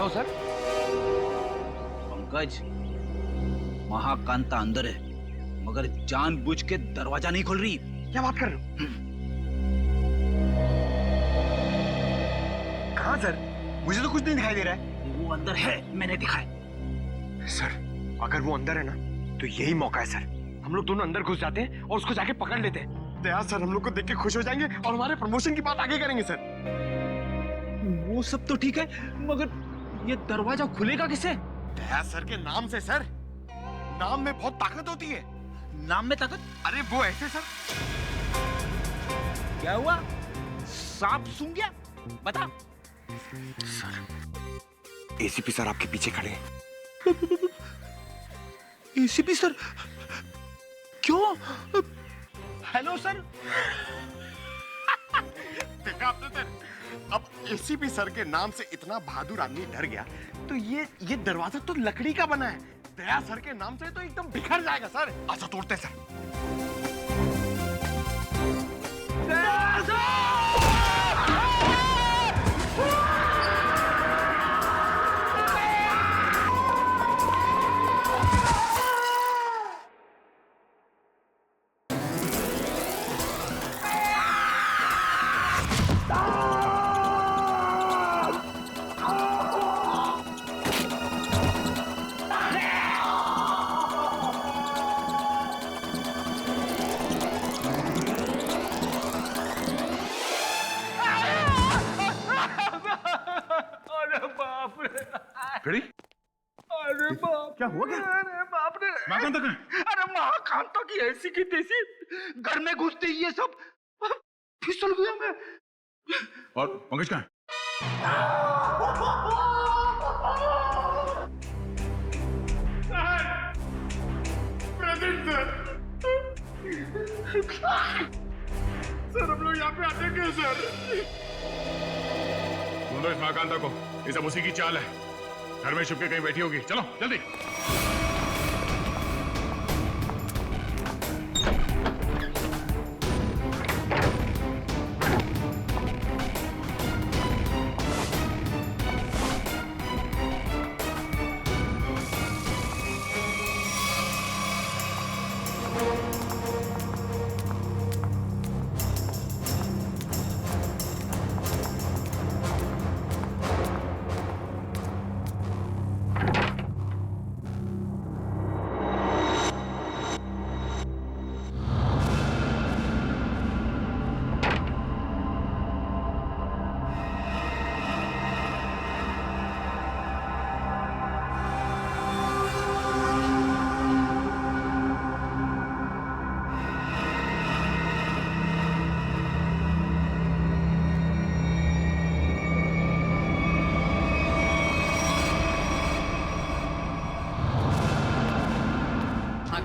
क्या हो सर? पंकज, महाकांता अंदर है मगर जानबूझ के दरवाजा नहीं खोल रही। क्या बात कर रहे हो? कहाँ सर? मुझे तो कुछ नहीं दिखाई दे रहा है। वो अंदर है, मैंने देखा है। सर अगर वो अंदर है ना तो यही मौका है सर। हम लोग दोनों अंदर घुस जाते हैं और उसको जाके पकड़ लेते हैं। दया सर हम लोग को देख के खुश हो जाएंगे और हमारे प्रमोशन की बात आगे करेंगे सर। वो सब तो ठीक है मगर ये दरवाजा खुलेगा किससे? दया सर के नाम से सर। नाम में बहुत ताकत होती है। नाम में ताकत? अरे वो ऐसे सर। क्या हुआ? सांप सूंघ गया? बता। सर एसीपी सर आपके पीछे खड़े हैं। ACP sir? क्यों? Hello sir. देखा आपने सर? अब एसीपी सर के नाम से इतना बहादुर आदमी डर गया तो ये दरवाजा तो लकड़ी का बना है। दया सर के नाम से तो एकदम बिखर जाएगा सर। अच्छा तोड़ते सर। दया सर! खड़ी? अरे बाप! क्या हुआ क्या? अरे बाप रे! महाकांता कहाँ है? अरे महाकांता की ऐसी की तैसी घर में घुसते ही ये सब फिसल गया मैं। और पंकज कहाँ है? Present sir. सर हम लोग यहाँ पे आते क्यों सर? ढूंढो इस महाकांता को। ये सब उसी की चाल है। घर में छुप के कहीं बैठी होगी। चलो जल्दी।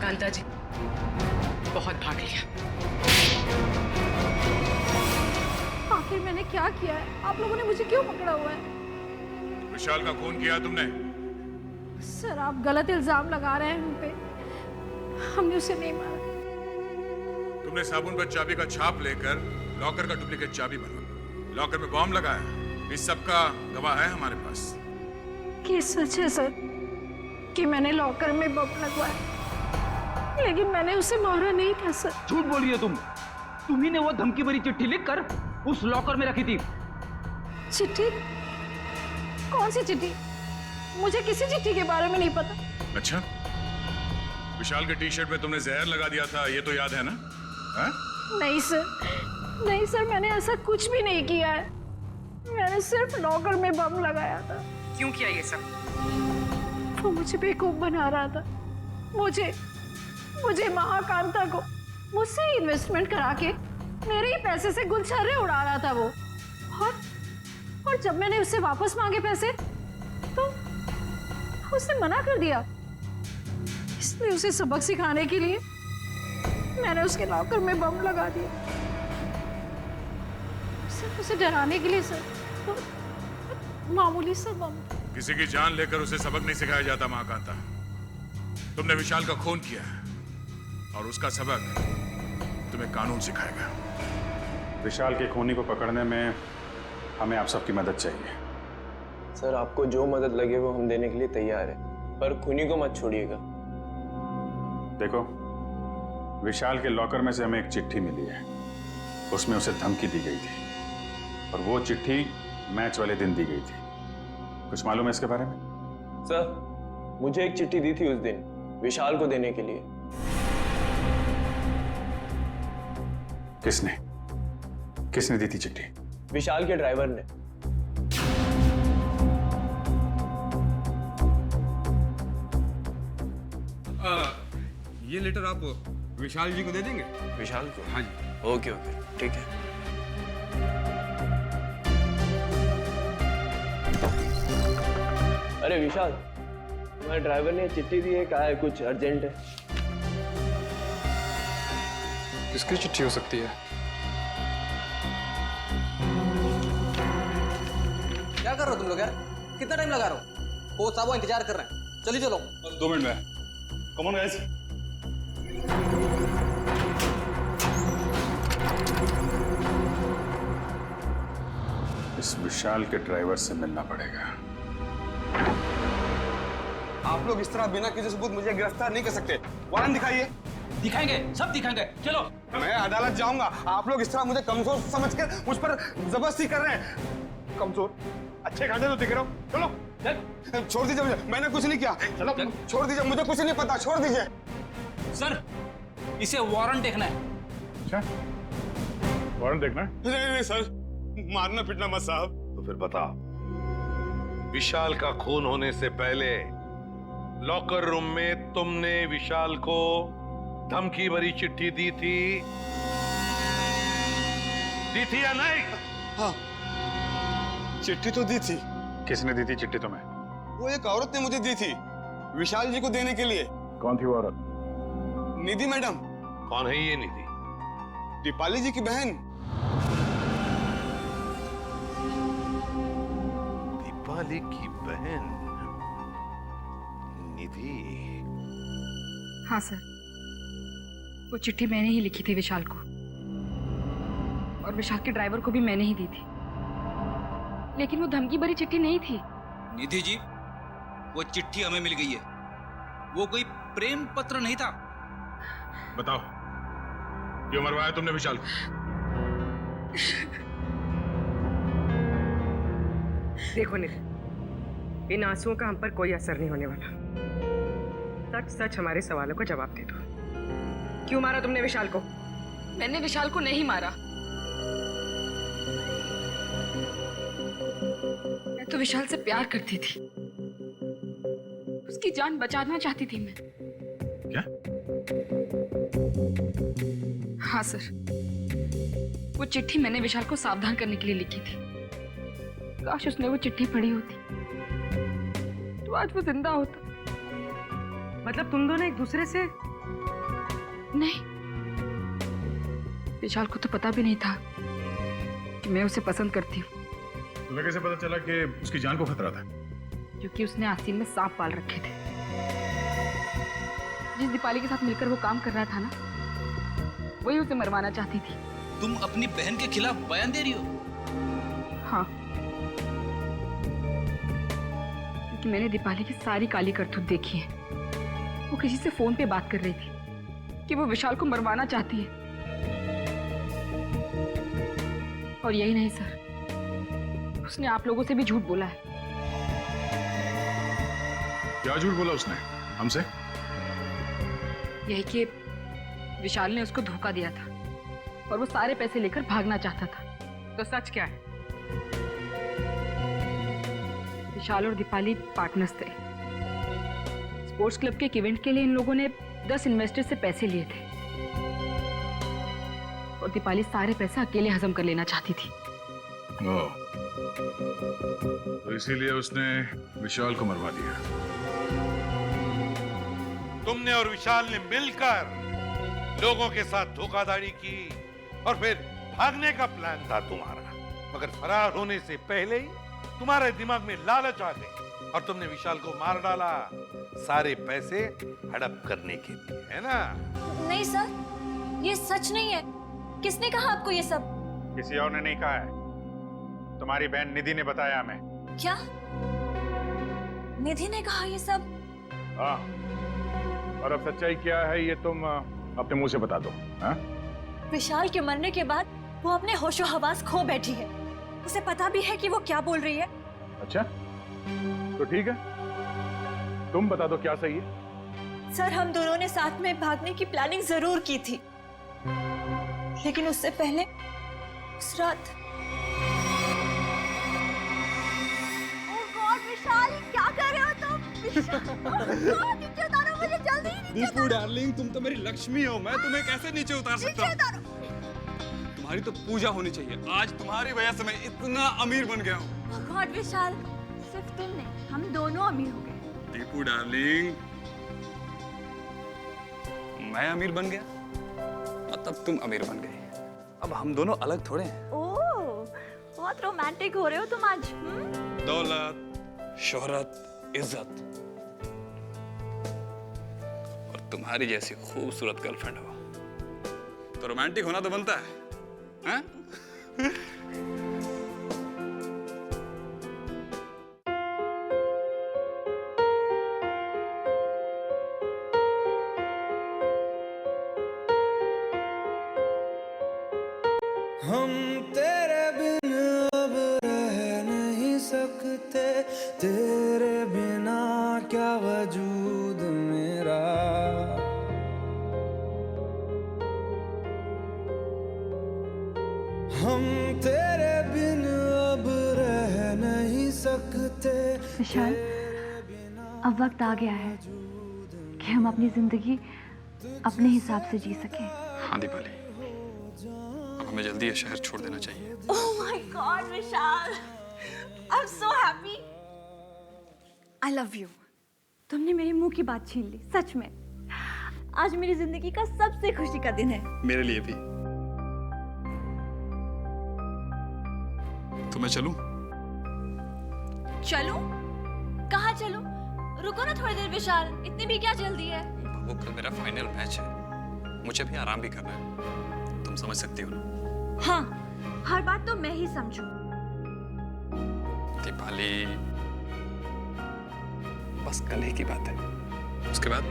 कांता जी बहुत भाग लिया। आखिर मैंने क्या किया है? आप लोगों ने मुझे क्यों पकड़ा हुआ है? विशाल का खून किया तुमने? सर आप गलत इल्जाम लगा रहे हैं हम पे। हमने उसे नहीं मारा। तुमने साबुन पर चाबी का छाप लेकर लॉकर का डुप्लीकेट चाबी बना, लॉकर में बॉम्ब लगाया। इस सब का गवाह है हमारे पास। ये सच है सर कि मैंने लॉकर में बम लगवाया, लेकिन मैंने उसे मारा नहीं था सर। झूठ बोली है तुम। तुम्ही ने वो धमकी भरी चिट्ठी लिखकर उस लॉकर में रखी थी। चिट्ठी? कौन सी चिट्ठी? मुझे किसी चिट्ठी के बारे में नहीं पता। अच्छा, विशाल के टी शर्ट में तुमने जहर लगा दिया था, ये तो याद है ना? हा? नहीं सर, नहीं सर, मैंने ऐसा कुछ भी नहीं किया है। मैंने सिर्फ लॉकर में बम लगाया था। क्यों किया ये सब? वो मुझे बेवकूफ बना रहा था। मुझे महाकांता को मुझसे इन्वेस्टमेंट करा के मेरे ही पैसे से गुलछर्रे उड़ा रहा था वो। और जब मैंने उससे वापस मांगे पैसे तो उसने मना कर दिया। इसलिए उसे सबक सिखाने के लिए मैंने उसके लॉकर में बम लगा दिया। सिर्फ उसे डराने के लिए सर, तो मामूली सा बम। किसी की जान लेकर उसे सबक नहीं सिखाया जाता महाकांता। तुमने विशाल का खून किया है और उसका सबक तुम्हें कानून सिखाएगा। विशाल के खूनी को पकड़ने में हमें आप सबकी मदद चाहिए। सर आपको जो मदद लगे वो हम देने के लिए तैयार है, पर खूनी को मत छोड़िएगा। देखो, विशाल के लॉकर में से हमें एक चिट्ठी मिली है, उसमें उसे धमकी दी गई थी और वो चिट्ठी मैच वाले दिन दी गई थी। कुछ मालूम है इसके बारे में? सर मुझे एक चिट्ठी दी थी उस दिन विशाल को देने के लिए। किसने दी थी चिट्ठी? विशाल के ड्राइवर ने। ये लेटर आप विशाल जी को दे देंगे? विशाल को? हाँ जी। ओके ठीक है। अरे विशाल, तुम्हारे ड्राइवर ने चिट्ठी दी है, कहा है कुछ अर्जेंट है। किसकी चिट्ठी हो सकती है? क्या कर रहे हो तुम लोग यार? कितना टाइम लगा रहे हो? कोच साहब इंतजार कर रहे हैं, चलिए चलो। 2 मिनट में। Come on guys. इस विशाल के ड्राइवर से मिलना पड़ेगा। आप लोग इस तरह बिना किसी सबूत मुझे गिरफ्तार नहीं कर सकते। वारंट दिखाइए। दिखाएंगे, सब दिखाएंगे। चलो। मैं अदालत जाऊंगा। आप लोग इस तरह मुझे कमजोर समझकर मुझ पर जबरदस्ती कर रहे हैं। कमजोर? अच्छे खाते तो दिख रहे हो। चलो छोड़ दीजिए मुझे, मैंने कुछ नहीं किया। चलो छोड़ दीजिए, मुझे कुछ नहीं पता, छोड़ दीजिए। सर, इसे वारंट देखना है। अच्छा, वारंट देखना है? नहीं सर, मारना पीटना मत साहब। तो फिर बता, विशाल का खून होने से पहले लॉकर रूम में तुमने विशाल को धमकी भरी चिट्ठी दी थी या नहीं? हाँ, चिट्ठी तो दी थी। किसने दी थी चिट्ठी तुम्हें? वो एक औरत ने मुझे दी थी विशाल जी को देने के लिए। कौन थी वो औरत? निधि मैडम। कौन है ये निधि? दीपाली जी की बहन। दीपाली की बहन निधि? हाँ सर, वो चिट्ठी मैंने ही लिखी थी विशाल को, और विशाल के ड्राइवर को भी मैंने ही दी थी, लेकिन वो धमकी भरी चिट्ठी नहीं थी। निधि जी, वो चिट्ठी हमें मिल गई है, वो कोई प्रेम पत्र नहीं था। बताओ, क्यों मरवाया तुमने विशाल को? देखो निधि, इन आंसुओं का हम पर कोई असर नहीं होने वाला। सच सच हमारे सवालों का जवाब दे दो। क्यों मारा तुमने विशाल को? मैंने विशाल को नहीं मारा। मैं तो विशाल से प्यार करती थी, उसकी जान बचाना चाहती थी मैं। क्या? हाँ सर, वो चिट्ठी मैंने विशाल को सावधान करने के लिए लिखी थी। काश उसने वो चिट्ठी पढ़ी होती तो आज वो जिंदा होता। मतलब तुम दोनों एक दूसरे से? नहीं, विशाल को तो पता भी नहीं था कि मैं उसे पसंद करती हूँ। तुम्हें कैसे पता चला कि उसकी जान को खतरा था? क्योंकि उसने आस्तीन में सांप पाल रखे थे। जिस दीपाली के साथ मिलकर वो काम कर रहा था ना, वही उसे मरवाना चाहती थी। तुम अपनी बहन के खिलाफ बयान दे रही हो? हाँ, क्योंकि मैंने दीपाली की सारी काली करतूत देखी है। वो किसी से फोन पे बात कर रही थी कि वो विशाल को मरवाना चाहती है। और यही नहीं सर, उसने आप लोगों से भी झूठ बोला है। क्या झूठ बोला उसने हमसे? यही कि विशाल ने उसको धोखा दिया था और वो सारे पैसे लेकर भागना चाहता था। तो सच क्या है? विशाल और दीपाली पार्टनर्स थे। स्पोर्ट्स क्लब के एक इवेंट के लिए इन लोगों ने 10 इन्वेस्टर से पैसे लिए थे और दीपाली सारे पैसे अकेले हजम कर लेना चाहती थी। तो इसीलिए उसने विशाल को मरवा दिया। तुमने और विशाल ने मिलकर लोगों के साथ धोखाधड़ी की और फिर भागने का प्लान था तुम्हारा, मगर फरार होने से पहले ही तुम्हारे दिमाग में लालच आ गई और तुमने विशाल को मार डाला, सारे पैसे हड़प करने के लिए, है ना? नहीं सर, ये सच नहीं है। किसने कहा आपको ये सब? किसी और ने नहीं कहा है, तुम्हारी बहन निधि ने बताया हमें। क्या? निधि ने कहा ये सब। हाँ, और अब सच्चाई क्या है ये तुम अपने मुंह से बता दो। हाँ? विशाल के मरने के बाद वो अपने होशो हवास खो बैठी है। उसे पता भी है कि वो क्या बोल रही है। अच्छा, तो ठीक है, तुम बता दो क्या सही है। सर, हम दोनों ने साथ में भागने की प्लानिंग जरूर की थी, लेकिन उससे पहले उस रात। ओह गॉड विशाल, क्या कर रहे हो तुम? नीचे उतारो मुझे जल्दी। दीपू डार्लिंग, तुम तो मेरी लक्ष्मी हो, मैं तुम्हें कैसे नीचे उतार सकता हूँ? तुम्हारी तो पूजा होनी चाहिए। आज तुम्हारी वजह से मैं इतना अमीर बन गया हूँ। ओह गॉड विशाल, सिर्फ तुम नहीं, हम दोनों अमीर हो गए। दीपू डार्लिंग, मैं अमीर बन गया मतलब तुम अमीर बन गई। अब हम दोनों अलग थोड़े हैं। ओह, बहुत रोमांटिक हो रहे हो तुम आज। दौलत, शोहरत, इज्जत और तुम्हारी जैसी खूबसूरत गर्लफ्रेंड हो तो रोमांटिक होना तो बनता है, हैं? हम तेरे बिन अब रह नहीं सकते, तेरे बिना क्या वजूद मेरा। हम तेरे बिन अब रह नहीं सकते। विशाल, अब वक्त आ गया है कि हम अपनी जिंदगी अपने हिसाब से जी सकें। हाँ दीपाली, अब हमें जल्दी ये शहर छोड़ देना चाहिए। Oh my God, Vishal, I'm so happy. I love you. तुमने मेरे मुंह की बात छीन ली, सच में। आज मेरी जिंदगी का सबसे खुशी का दिन है। मेरे लिए भी। तो मैं चलूं? चलूं? कहाँ चलूं? रुको ना थोड़ी देर विशाल, इतनी भी क्या जल्दी है? वो कल मेरा फाइनल मैच है, मुझे भी आराम भी करना है, तुम समझ सकती हो ना? हाँ, हर बात तो मैं ही समझूं। दीपाली, बस कल ही की बात है, उसके बाद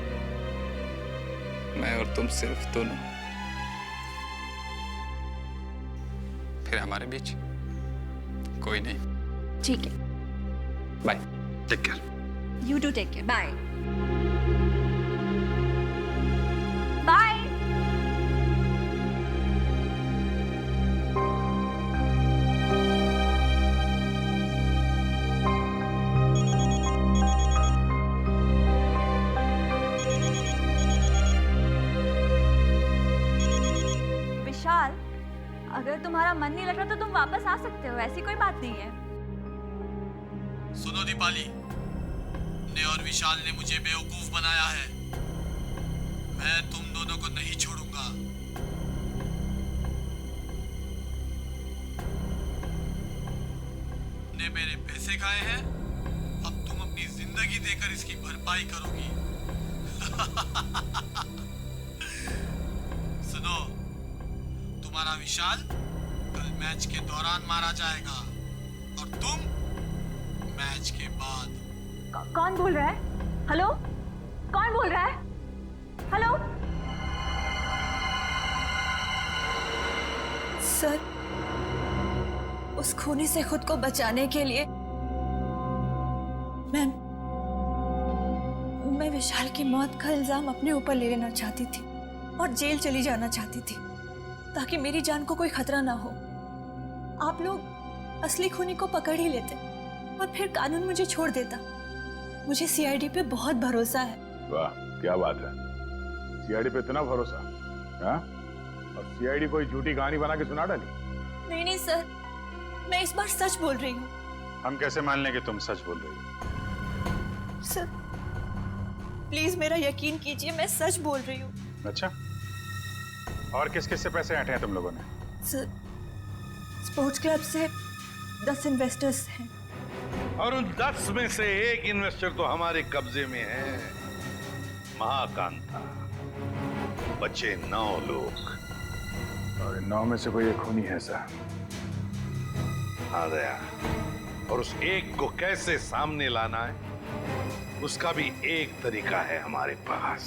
मैं और तुम सिर्फ दोनों, फिर हमारे बीच कोई नहीं। ठीक है, bye, take care. You do take care. Bye. Bye. Vishal, अगर तुम्हारा मन नहीं लग रहा तो तुम वापस आ सकते हो, ऐसी कोई बात नहीं है। सुनो दीपाली, ने और विशाल ने मुझे बेवकूफ बनाया है। मैं तुम दोनों को नहीं छोड़ूंगा। ने मेरे पैसे खाए हैं, अब तुम अपनी जिंदगी देकर इसकी भरपाई करोगी। सुनो, तुम्हारा विशाल कल मैच के दौरान मारा जाएगा और तुम मैच के बाद। कौन बोल रहा है? हेलो, कौन बोल रहा है? हेलो सर, उस खूनी से खुद को बचाने के लिए मैं विशाल की मौत का इल्जाम अपने ऊपर ले लेना चाहती थी और जेल चली जाना चाहती थी ताकि मेरी जान को कोई खतरा ना हो। आप लोग असली खूनी को पकड़ ही लेते और फिर कानून मुझे छोड़ देता। मुझे सीआईडी पे बहुत भरोसा है। वाह, क्या बात है, सीआईडी पे इतना भरोसा? हाँ? और सीआईडी कोई झूठी कहानी बना के सुना डाली? नहीं नहीं सर, मैं इस बार सच बोल रही हूँ। हम कैसे मान लें कि तुम सच बोल रही हो? सर प्लीज मेरा यकीन कीजिए, मैं सच बोल रही हूँ। अच्छा, और किस किस से पैसे ऐंठे हैं तुम लोगों ने? सर, स्पोर्ट्स क्लब से 10 इन्वेस्टर्स हैं। और उन 10 में से एक इन्वेस्टर तो हमारे कब्जे में है, महाकांता। बचे 9 लोग और 9 में से कोई एक खूनी है सर। हाँ दया, और उस एक को कैसे सामने लाना है उसका भी एक तरीका है हमारे पास।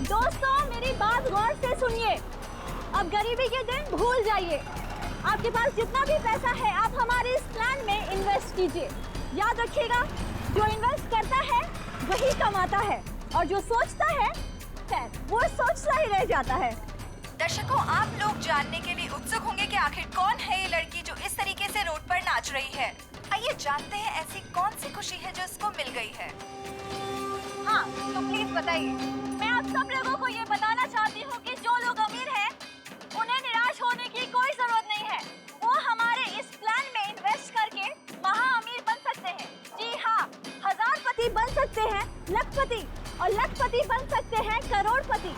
दोस्तों मेरी बात गौर से सुनिए। अब गरीबी के दिन भूल जाइए। आपके पास जितना भी पैसा है आप हमारे इस प्लान में इन्वेस्ट कीजिए। याद रखिएगा, जो इन्वेस्ट करता है वही कमाता है और जो सोचता है खैर वो सोचता ही रह जाता है। दर्शकों, आप लोग जानने के लिए उत्सुक होंगे कि आखिर कौन है ये लड़की जो इस तरीके से रोड पर नाच रही है। आइए जानते हैं ऐसी कौन सी खुशी है जो इसको मिल गई है। हाँ, तो प्लीज बताइए। मैं आप सब लोगों को ये बताना चाहती हूँ कि जो लोग अमीर हैं, उन्हें निराश होने की कोई जरूरत नहीं है। वो हमारे इस प्लान में इन्वेस्ट करके महा अमीर बन सकते हैं। जी हाँ, हजारपति बन सकते हैं, लखपति, और लखपति बन सकते हैं करोड़पति।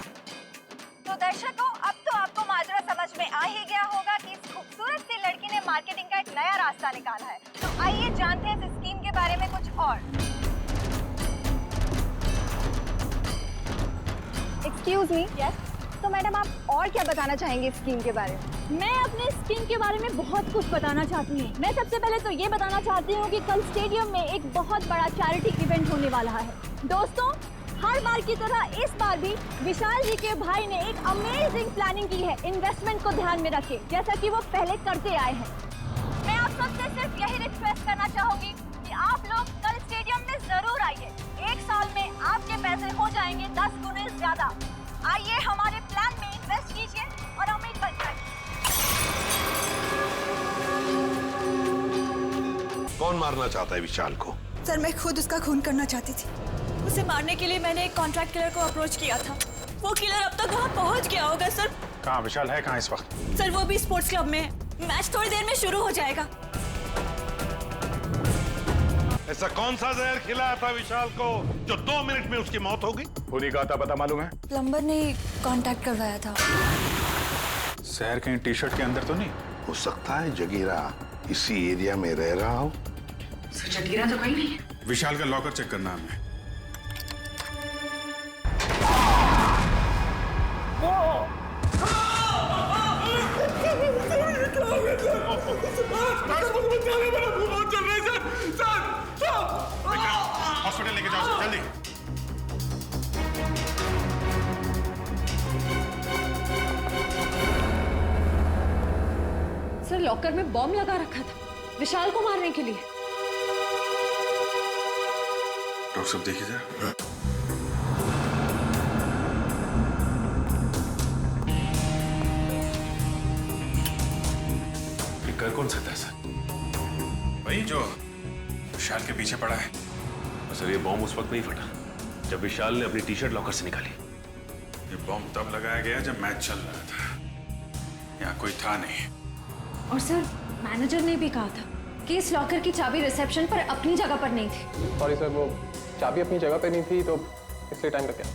तो दर्शकों, अब तो आपको माजरा समझ में आ ही गया होगा कि इस खूबसूरत सी लड़की ने मार्केटिंग का एक नया रास्ता निकाला है। तो आइए जानते हैं इस स्कीम के बारे में कुछ और। Excuse me. यस। तो मैडम आप और क्या बताना चाहेंगे इस स्कीम के बारे में? मैं अपने स्कीम के बारे में बहुत कुछ बताना चाहती हूँ। मैं सबसे पहले तो ये बताना चाहती हूँ कि कल स्टेडियम में एक बहुत बड़ा चैरिटी इवेंट होने वाला है। दोस्तों, हर बार की तरह इस बार भी विशाल जी के भाई ने एक अमेजिंग प्लानिंग की है इन्वेस्टमेंट को ध्यान में रखे, जैसा कि वो पहले करते आए हैं। मैं आप सबसे सिर्फ यही रिक्वेस्ट करना चाहूंगी कि आप लोग कल स्टेडियम में जरूर आइए। एक साल में आपके पैसे हो जाएंगे 10 गुने ज्यादा। आइए हमारे प्लान में इन्वेस्ट कीजिए और अमीर बन जाइए। कौन मारना चाहता है विशाल को? सर, मैं खुद उसका खून करना चाहती थी। उसे मारने के लिए मैंने एक कॉन्ट्रैक्ट किलर को अप्रोच किया था। वो किलर अब तक वहाँ पहुँच गया होगा सर। कहाँ विशाल है? कहाँ इस वक्त? सर, वो भी स्पोर्ट्स क्लब में है। मैच थोड़ी देर में शुरू हो जाएगा। ऐसा कौन सा जहर खिलाया था विशाल को जो 2 मिनट में उसकी मौत हो गई? खुद ही कहा था, पता मालूम है? प्लम्बर ने कांटेक्ट करवाया था। शहर कहीं टी शर्ट के अंदर तो नहीं? हो सकता है जगीरा इसी एरिया में रह रहा हो। जगीरा तो कहीं नहीं है। विशाल का लॉकर चेक करना हमें। हॉस्पिटल लेके जाओ जल्दी। सर, लॉकर में बॉम्ब लगा रखा था विशाल को मारने के लिए। डॉक्टर साहब देखिए जरा। कर कौन सकता है सर? वही जो विशाल के पीछे पड़ा है। सर, ये बॉम्ब उस वक्त नहीं फटा जब विशाल ने अपनी टी शर्ट लॉकर से निकाली। ये बॉम्ब तब लगाया गया जब मैच चल रहा था। यहाँ कोई था नहीं। और सर, मैनेजर ने भी कहा था कि इस लॉकर की चाबी रिसेप्शन पर अपनी जगह पर नहीं थी। सॉरी सर, वो चाबी अपनी जगह पे नहीं थी तो इसलिए टाइम का क्या।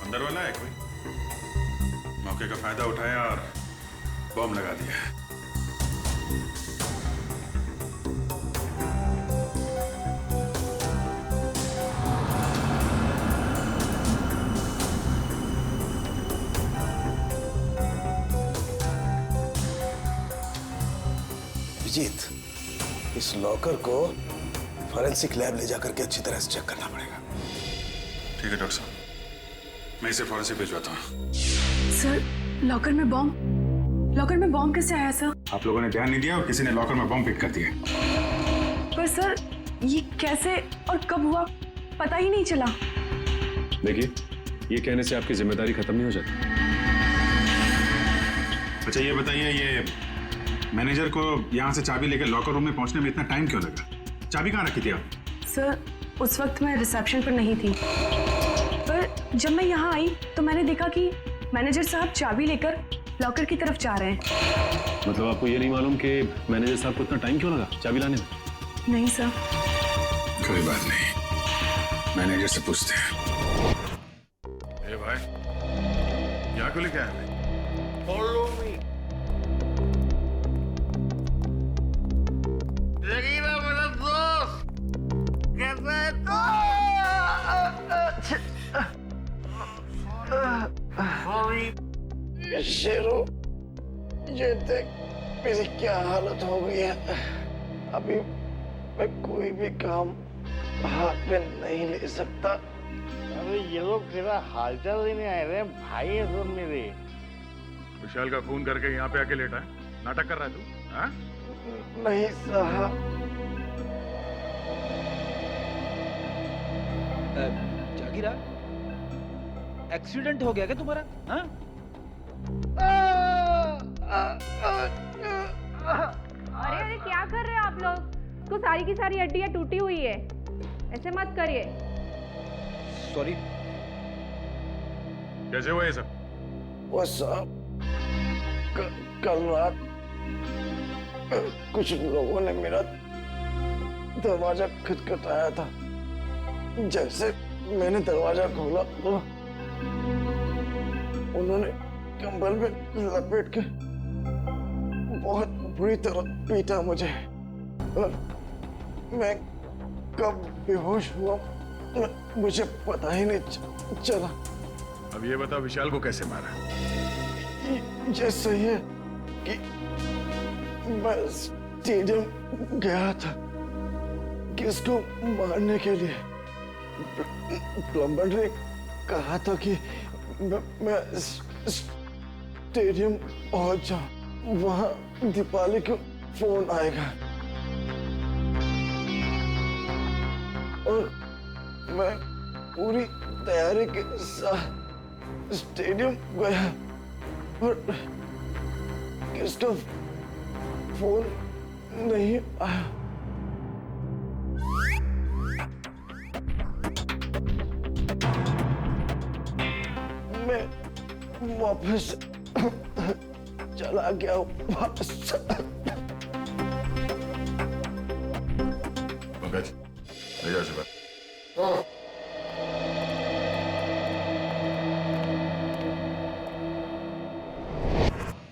अंदर वाला है कोई? मौके का फायदा उठाया और बॉम्ब लगा दिया। विजीत, इस लॉकर को फॉरेंसिक लैब ले जाकर के अच्छी तरह से चेक करना पड़ेगा। ठीक है डॉक्टर साहब, मैं इसे फॉरेंसिक भिजवाता हूँ। सर, लॉकर में बॉम्ब कैसे आया सर? आप लोगों ने ध्यान नहीं दिया और किसी ने लॉकर में बॉम्ब फिट कर दिया। पर सर, ये कैसे और कब हुआ पता ही नहीं चला। देखिए, ये कहने से आपकी जिम्मेदारी खत्म नहीं हो जाती। अच्छा ये बताइए, ये मैनेजर को यहाँ से चाबी लेकर लॉकर रूम में पहुंचने में इतना टाइम क्यों लगा? चाबी कहाँ रखी थी आप? सर, उस वक्त मैं रिसेप्शन पर नहीं थी, पर जब मैं यहाँ आई तो मैंने देखा कि मैनेजर साहब चाबी लेकर लॉकर की तरफ जा रहे हैं। मतलब आपको ये नहीं मालूम कि मैनेजर साहब को इतना टाइम क्यों लगा चाबी लाने में? नहीं सर। कोई बात नहीं, मैनेजर से पूछते हैं। ए भाई, यहाँ क्यों लेके आए? Follow me. जगीरा मेरा दोस्त, कैसा है तू? शेरू, ये देख मेरी क्या हालत हो गई है। अभी मैं कोई भी काम हाथ में नहीं ले सकता। अरे ये लोग तेरा हालचाल लेने आए रहे भाई है सब मेरे। विशाल का खून करके यहाँ पे आके लेटा है, नाटक कर रहा है तू? हाँ? नहीं साहब। जागीरा, एक्सीडेंट हो गया क्या तुम्हारा? हाँ? अरे अरे क्या कर रहे हो आप लोग? तो सारी की सारी हड्डियां टूटी हुई है, ऐसे मत करिए। सॉरी। कैसे हुआ ये सब? वो साहब कल रात कुछ लोगों ने मेरा दरवाजा खटखटाया था। जैसे मैंने दरवाजा खोला तो उन्होंने कंबल में लपेट के बहुत बुरी तरह पीटा मुझे और मैं कब बेहोश हुआ मुझे पता ही नहीं चला। अब ये बताओ विशाल को कैसे मारा? ये सही है कि मैं स्टेडियम गया था किसको मारने के लिए। प्लम्बर ने कहा था कि मैं स्टेडियम पहुंच जाऊं, वहां दीपाली को फोन आएगा और मैं पूरी तैयारी के साथ स्टेडियम गया और किसका फोन नहीं आया। मैं वापस चला गया वापस। पंकज, ले जाओ इसे बाहर।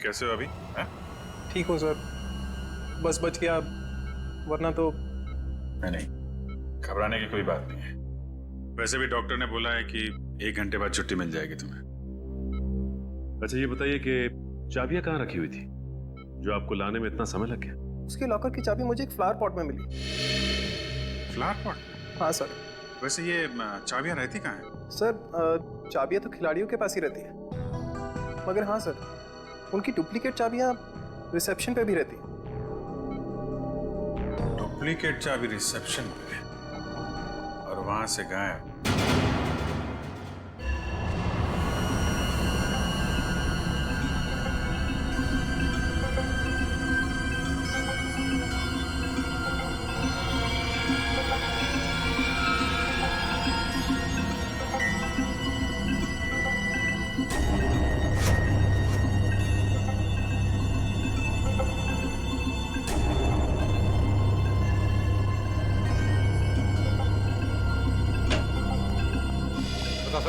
कैसे हो अभी? ठीक हूँ सर, बस बच गया, वरना तो नहीं, घबराने की कोई बात नहीं है। वैसे भी डॉक्टर ने बोला है कि 1 घंटे बाद छुट्टी मिल जाएगी तुम्हें। अच्छा ये बताइए कि चाबियां कहाँ रखी हुई थी जो आपको लाने में इतना समय लग गया? उसके लॉकर की चाबी मुझे एक फ्लावर पॉट में मिली। Flower pot? हाँ सर। वैसे ये चाबियां रहती कहाँ हैं? सर चाबियां तो खिलाड़ियों के पास ही रहती है, मगर हाँ सर, उनकी डुप्लीकेट चाबियां रिसेप्शन पे भी रहती है। डुप्लीकेट चाबी रिसेप्शन पे और वहां से गायब।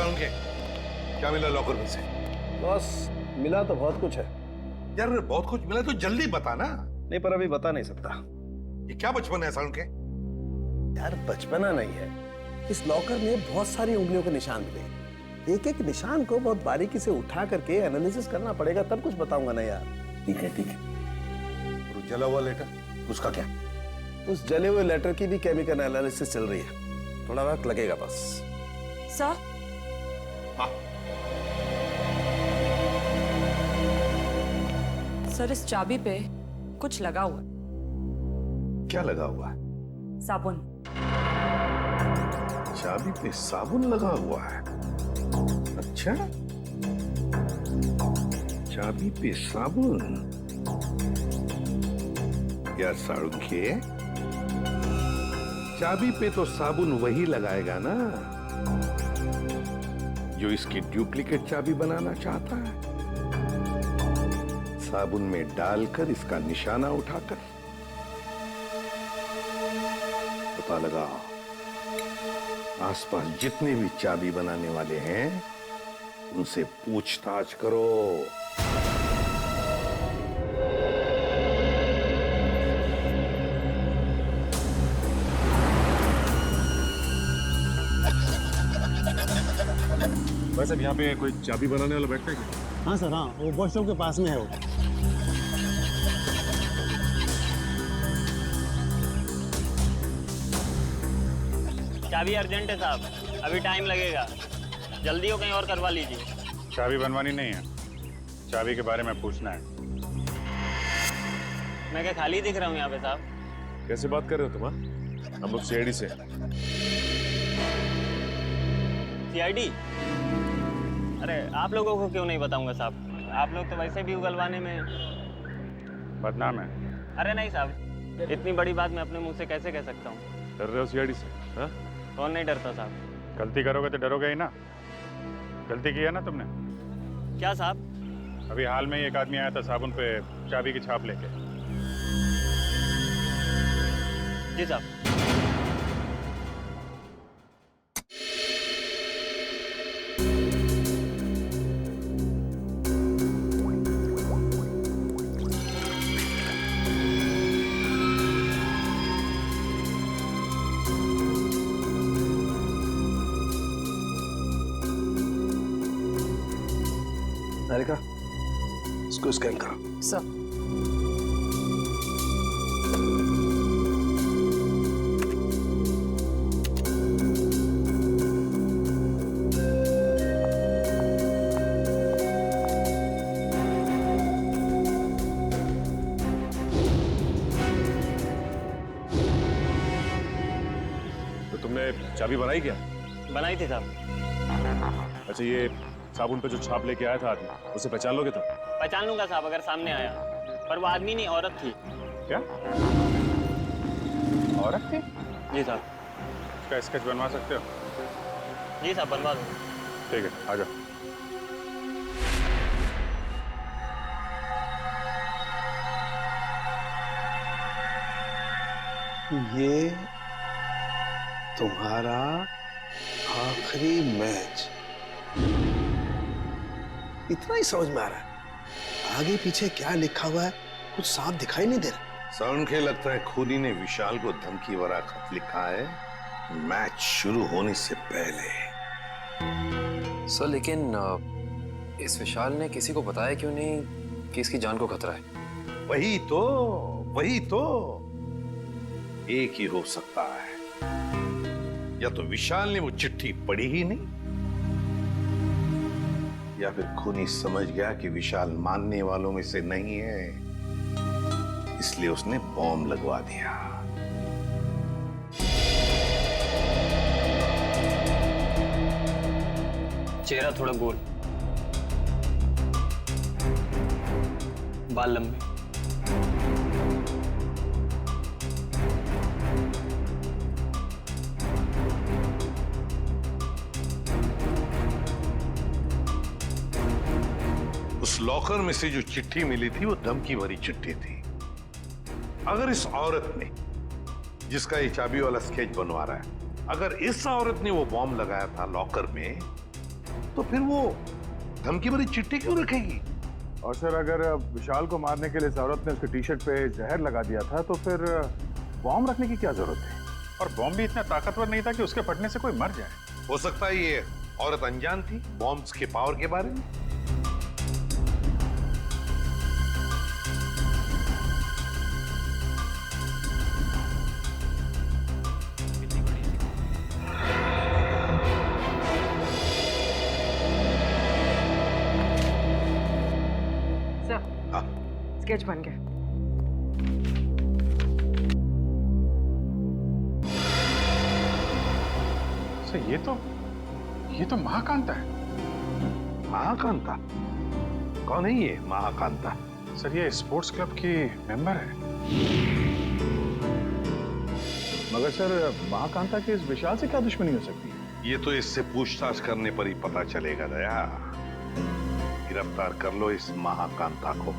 उनके क्या मिला लॉकर में से? बॉस मिला तो बहुत कुछ है यार। बहुत कुछ मिला तो जल्दी बता ना। नहीं पर अभी बता नहीं सकता। ये क्या बचपन है सालू के? यार बचपना नहीं है, इस लॉकर में बहुत सारी उंगलियों के निशान मिले। एक एक निशान को बहुत बारीकी से उठा करके एनालिसिस करना पड़ेगा, तब कुछ बताऊंगा ना यार। ठीक है ठीक है। जला हुआ लेटर उसका क्या? उस जले हुए लेटर की भी केमिकल एनालिसिस चल रही है, थोड़ा वक्त लगेगा बस। सर सर इस चाबी पे कुछ लगा हुआ है। क्या लगा हुआ है? साबुन। चाबी पे साबुन लगा हुआ है? अच्छा, चाबी पे साबुन। यार साळुंखे, चाबी पे तो साबुन वही लगाएगा ना जो इसकी डुप्लीकेट चाबी बनाना चाहता है। साबुन में डालकर इसका निशाना उठाकर पता लगा आसपास जितने भी चाबी बनाने वाले हैं उनसे पूछताछ करो। वैसे यहाँ पे कोई चाबी बनाने वाला बैठता है क्या? हाँ सर, हाँ वो बस स्टॉप के पास में है वो। चाबी अर्जेंट है साहब, अभी टाइम लगेगा, जल्दी हो कहीं और करवा लीजिए। चाबी बनवानी नहीं है, चाबी के बारे में पूछना है। मैं क्या खाली दिख रहा हूँ यहाँ पे साहब? कैसे बात कर रहे हो तुम? हम लोग सीआईडी से। सीआईडी? अरे आप लोगों को क्यों नहीं बताऊंगा साहब, आप लोग तो वैसे भी उगलवाने में बदनाम है। अरे नहीं साहब, इतनी बड़ी बात मैं अपने मुंह से कैसे कह सकता हूँ? डर रहे हो सीआईडी से? हाँ? कौन नहीं डरता साहब? गलती करोगे तो डरोगे ही ना। गलती की है ना तुमने? क्या साहब? अभी हाल में ही एक आदमी आया था साबुन पे चाबी की छाप लेके। जी साहब। निहारिका, इसको स्कैन करो। सर। तो तुमने चाबी बनाई क्या? बनाई थी साहब। अच्छा, ये साबुन पे जो छाप लेके आया था आदमी, उसे पहचान लोगे तुम? पहचान लूंगा साहब अगर सामने आया, पर वो आदमी नहीं औरत थी। क्या? औरत थी? जी साहब। इसका स्केच बनवा सकते हो? जी साहब, बनवा दो। ठीक है, आ जाओ। ये तुम्हारा आखिरी मैच, इतना ही समझ में आ रहा है। आगे पीछे क्या लिखा हुआ है कुछ साफ दिखाई नहीं दे रहा। सर, के लगता है खूनी ने विशाल को धमकी भरा खत लिखा है मैच शुरू होने से पहले। सर लेकिन इस विशाल ने किसी को बताया क्यों नहीं कि इसकी जान को खतरा है? वही तो एक ही हो सकता है, या तो विशाल ने वो चिट्ठी पढ़ी ही नहीं, या फिर खूनी समझ गया कि विशाल मानने वालों में से नहीं है, इसलिए उसने बॉम्ब लगवा दिया। चेहरा थोड़ा गोल, बाल लंबे, उस लॉकर में से जो चिट्ठी मिली थी वो धमकी भरी चिट्ठी थी। अगर इस औरत ने, जिसका ये चाबी वाला स्केच बनवा रहा है, अगर इस औरत ने वो बॉम्ब लगाया था लॉकर में, तो फिर वो धमकी भरी चिट्ठी क्यों रखेगी? और सर, अगर विशाल को मारने के लिए इस औरत ने उसके टी शर्ट पे जहर लगा दिया था, तो फिर बॉम्ब रखने की क्या जरूरत थी? और बॉम्ब भी इतना ताकतवर नहीं था कि उसके फटने से कोई मर जाए। हो सकता है ये औरत अनजान थी बॉम्ब्स के पावर के बारे में। स्केच बन गया। सर, ये तो महाकांता है। महाकांता? कौन है ये महाकांता? सर, ये स्पोर्ट्स क्लब की मेंबर है। मगर सर, महाकांता के इस विशाल से क्या दुश्मनी हो सकती है? ये तो इससे पूछताछ करने पर ही पता चलेगा दया। गिरफ्तार कर लो इस महाकांता को।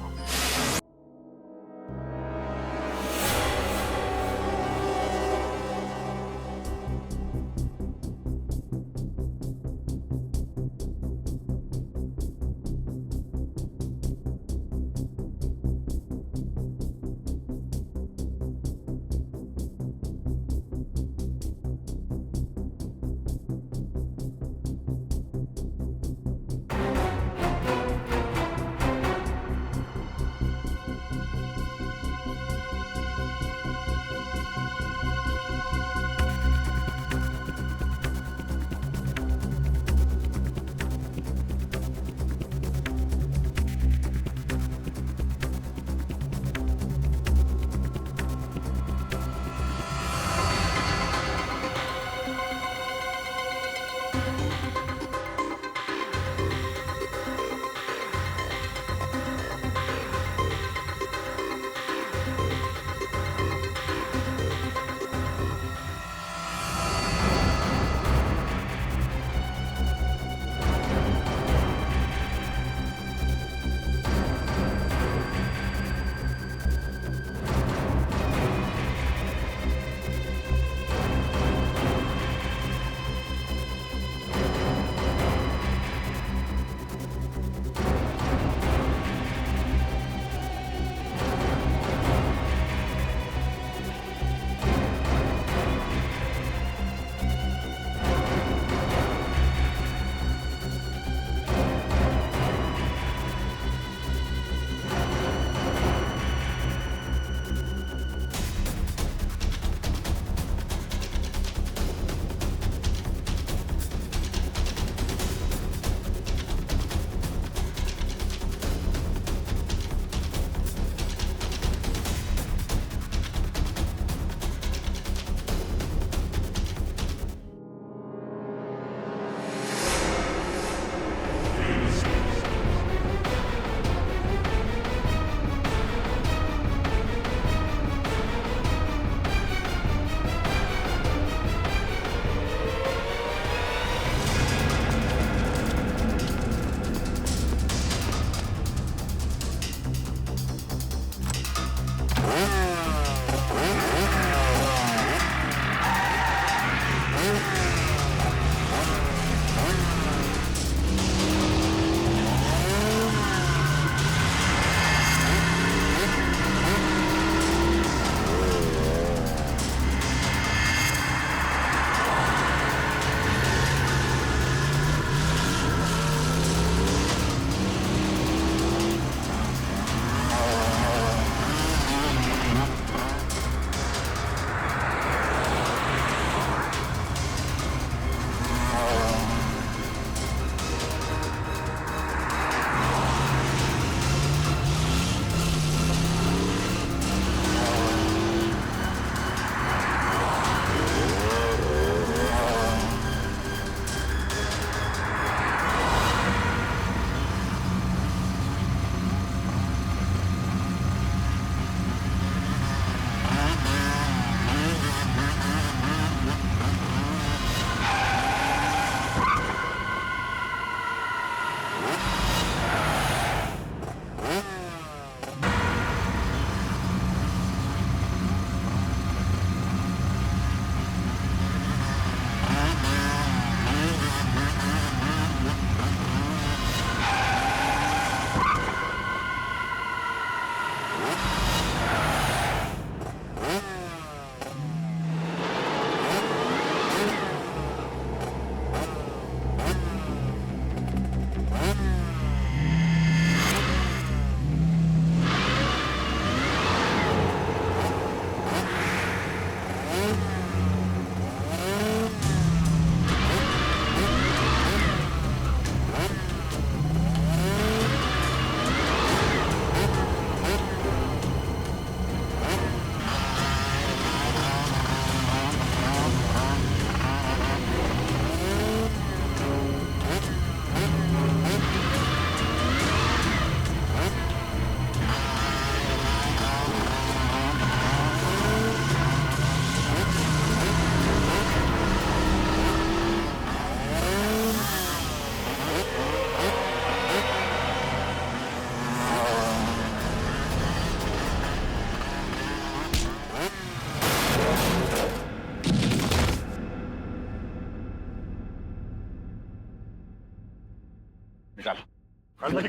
ओह,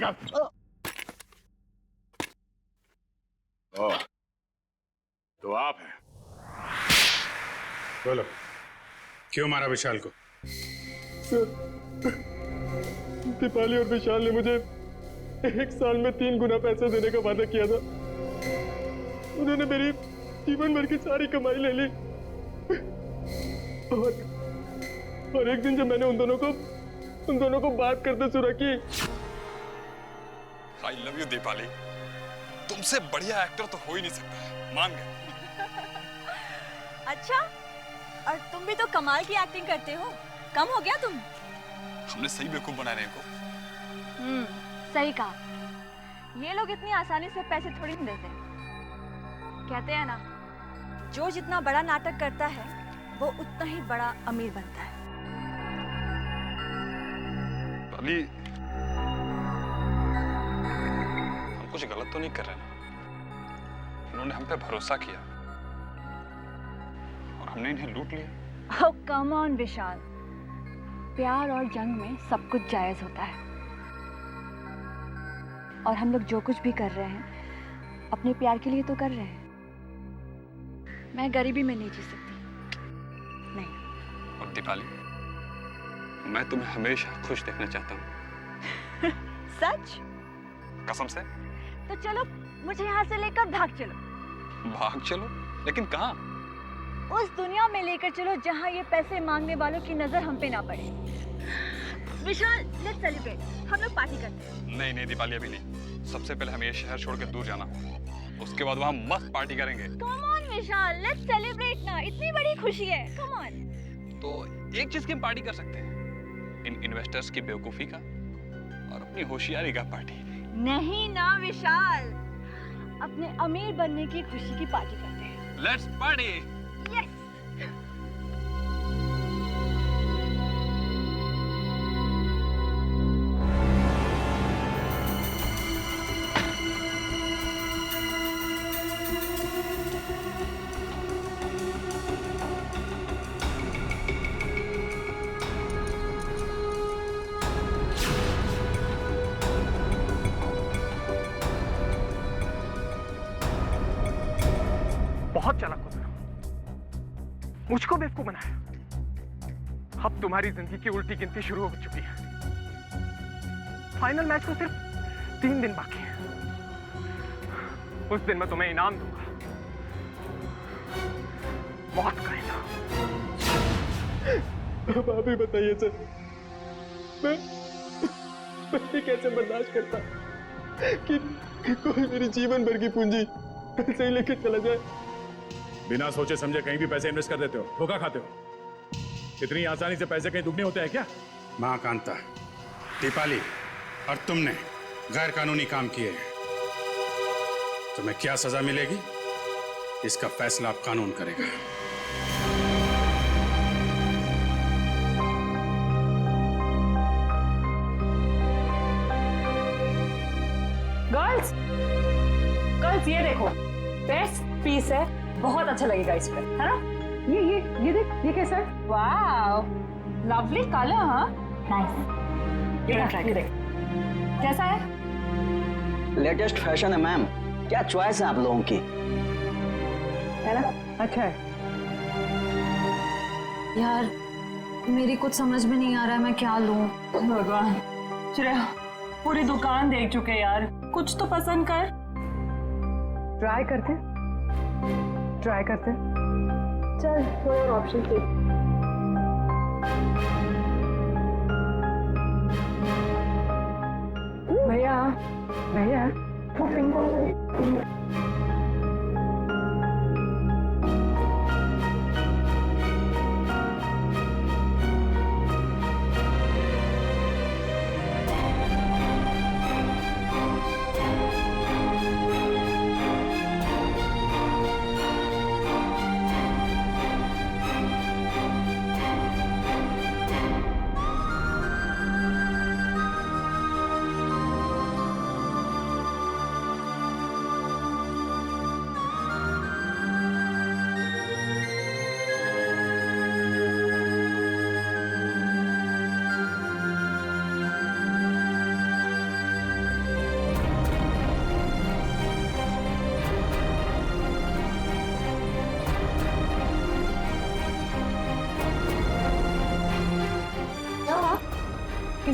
तो आप हैं। बोलो, क्यों मारा विशाल को? दीपाली और विशाल ने मुझे 1 साल में 3 गुना पैसा देने का वादा किया था। उन्होंने मेरी जीवन भर की सारी कमाई ले ली। और एक दिन जब मैंने उन दोनों को बात करते सुना कि आई लव यू दीपाली, तुमसे बढ़िया एक्टर तो हो ही नहीं सकता, मान गए। अच्छा, और तुम भी तो कमाल की एक्टिंग करते हो। कम हो गया तुम? हमने सही बेवकूफ बनाया इनको। सही कहा। ये लोग इतनी आसानी से पैसे थोड़ी नहीं देते। कहते हैं ना, जो जितना बड़ा नाटक करता है वो उतना ही बड़ा अमीर बनता है। दीपाली, हम कुछ गलत तो नहीं कर रहे ना? उन्होंने हम पे भरोसा किया और हमने इन्हें लूट लिया। ओह कम ऑन विशाल, प्यार और जंग में सब कुछ जायज होता है। और हम लोग जो कुछ भी कर रहे हैं अपने प्यार के लिए तो कर रहे हैं। मैं गरीबी में नहीं जी सकती, नहीं। और दीपाली, मैं तुम्हें हमेशा खुश देखना चाहता हूँ। सच? कसम से। तो चलो मुझे यहाँ से लेकर भाग चलो। भाग चलो? लेकिन कहाँ? उस दुनिया में लेकर चलो जहाँ ये पैसे मांगने वालों की नजर हम पे ना पड़े। विशाल, लेट्स सेलिब्रेट। हम लोग पार्टी करते हैं। नहीं नहीं दीपाली, अभी नहीं। सबसे पहले हमें ये शहर छोड़ के दूर जाना, उसके बाद वहाँ मस्त पार्टी करेंगे। Come on Vishal, let's celebrate ना। इतनी बड़ी खुशी है, कम ऑन। तो एक चीज की हम पार्टी कर सकते हैं, इन इन्वेस्टर्स की बेवकूफी का और अपनी होशियारी का पार्टी। नहीं ना विशाल, अपने अमीर बनने की खुशी की पार्टी करते हैं। Let's party. यस। बहुत चालाक हो तुम, मुझको बेवकूफ बनाया। अब तुम्हारी जिंदगी की उल्टी गिनती शुरू हो चुकी है। फाइनल मैच को सिर्फ 3 दिन बाकी है। उस दिन मैं तुम्हें इनाम दूंगा, मौत का इनाम। अब आप ही बताइए सर, मैं कैसे बर्दाश्त करता कि कोई मेरी जीवन भर की पूंजी पैसे ही लेके चला जाए। बिना सोचे समझे कहीं भी पैसे इन्वेस्ट कर देते हो, धोखा खाते हो। इतनी आसानी से पैसे कहीं दुगने होते हैं क्या? मां कांता, दीपाली और तुमने गैर कानूनी काम किए हैं। तुम्हें क्या सजा मिलेगी, इसका फैसला अब कानून करेगा। गर्ल्स, गर्ल्स ये देखो, बेस्ट पीस है, बहुत अच्छा लगेगा इस पे, है ना? ये देख, ये कैसा है? वाओ, लवली कलर, हाँ, नाइस। ये ट्राई कर, कैसा है? लेटेस्ट फैशन है मैम, क्या चॉइस है आप लोगों की, है ना? अच्छा है यार, मेरी कुछ समझ में नहीं आ रहा है, मैं क्या लूं। भगवान, श्रेया पूरी दुकान देख चुके यार, कुछ तो पसंद कर। ट्राई करते चल, थोड़ा और ऑप्शन देख। भैया वो पिंक वाला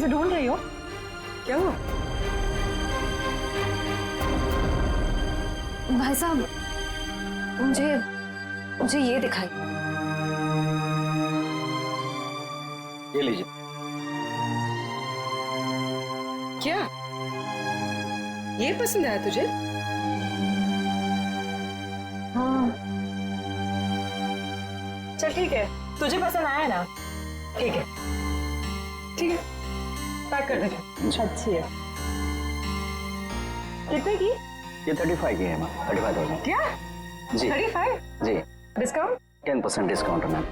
से ढूंढ रही हो? क्या हुआ? भाई साहब, मुझे ये दिखाई। ये लीजिए। क्या ये पसंद आया तुझे? हाँ। चल ठीक है, तुझे पसंद आया ना? ठीक है, ठीक है, पैक कर दे। अच्छी है। कितने की? ये 35 की है मैम, 35,000। क्या? जी 35? जी। डिस्काउंट? 10% डिस्काउंट है मैम।